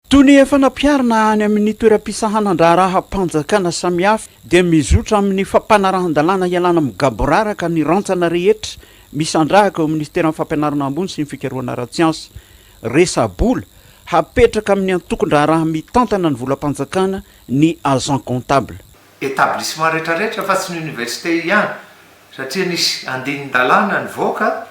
toy ny efa nampiarina any amin'ny toeram-pisahanan-draharaha-panjakana samihafa dia mizotra amin'ny fampanarahan-dalàna ialana migaboraraka ny rantsana rehetra misandrahaka eo ministera amin'ny fampianarana ambony sy ny fikarohana ara-tsiansa resabola hapetraka amin'ny antokon-draharaha mitantana ny volam-panjakana ny agent comptable. Établissement rehetrarehetra fa tsy ny université ihany satria nisy andinin-dalàna ny voaka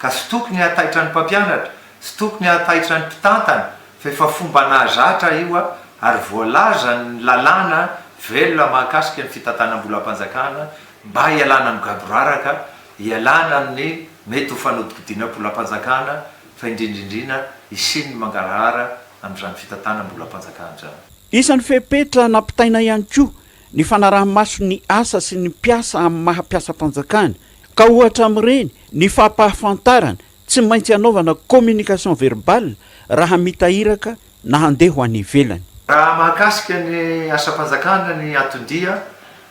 ka sy tokony hataitra ny mpampianatra, sy tokony hataitra ny mpitantana fa efa fomba nahazatra io ary voalaza ny lalàna velona mahakasika ny fitantanam-bolam-panjakana mba ialana migaboraraka, ialana amin'ny mety ho fanodikodiana-bolam-panjakana fa indrindrindrina isin'ny mangarahara amin'izany fitantanam-bolam-panjakana zany. Isan'ny fepetra nampitaina ihany koa ny fanaraha-maso ny asa sy ny mpiasa amin'ny mahampiasa-panjakana ka ohatra amin'ireny ny fampahafantarana tsy maintsy hanaovana communication verbale raha mitahiraka na handeha ho any ivelany. Raha mahakasika ny asa-panjakana ny atondia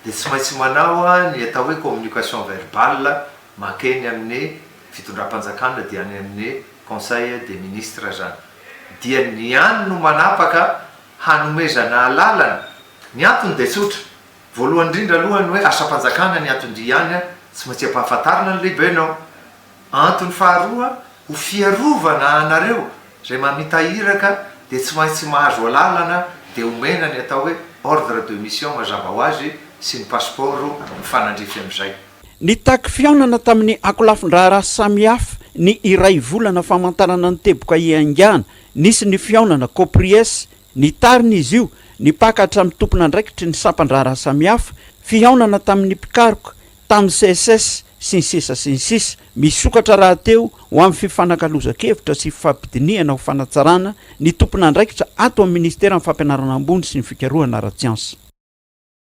dia tsy maintsy manao ny atao hoe communication verbale makeny amin'ny fitondram-panjakana dia any amin'ny conseil des ministres zany. Dia ny any no manapaka hanomezana lalana. Ny antony dia tsotra. Voalohany indrindra aloha ny hoe asa-panjakana ny atondia any tsy maintsy ampahafantarana ny lehibenao. Antony faharoa ho fiarovana anareo zay mamitahiraka dia tsy maintsy mahazo lalana dia omena ny atao hoe ordre de mission mazava ho azy sy ny passeport mifanandrify amin'izay. Ny taky fiaonana tamin'ny akolafin-draharaha samihafa ny iray volana famantarana ny teboka iangana nisy ny fiaonana copries ny tariny izy io ny pakatra amin'ny tompona andraikitry ny sampan-draharaha samihafa fiaonana tamin'ny pikaroka tamin'ny CSS sy ny sisa sy ny sisa misokatra raha teo ho amin'ny fifanankalozan-kevitra sy fifampidiniana ho fanatsarana ny tompona andraikitra ato amin'ny ministera amin'ny fampianarana ambony sy ny fikarohana ara-tsiansa.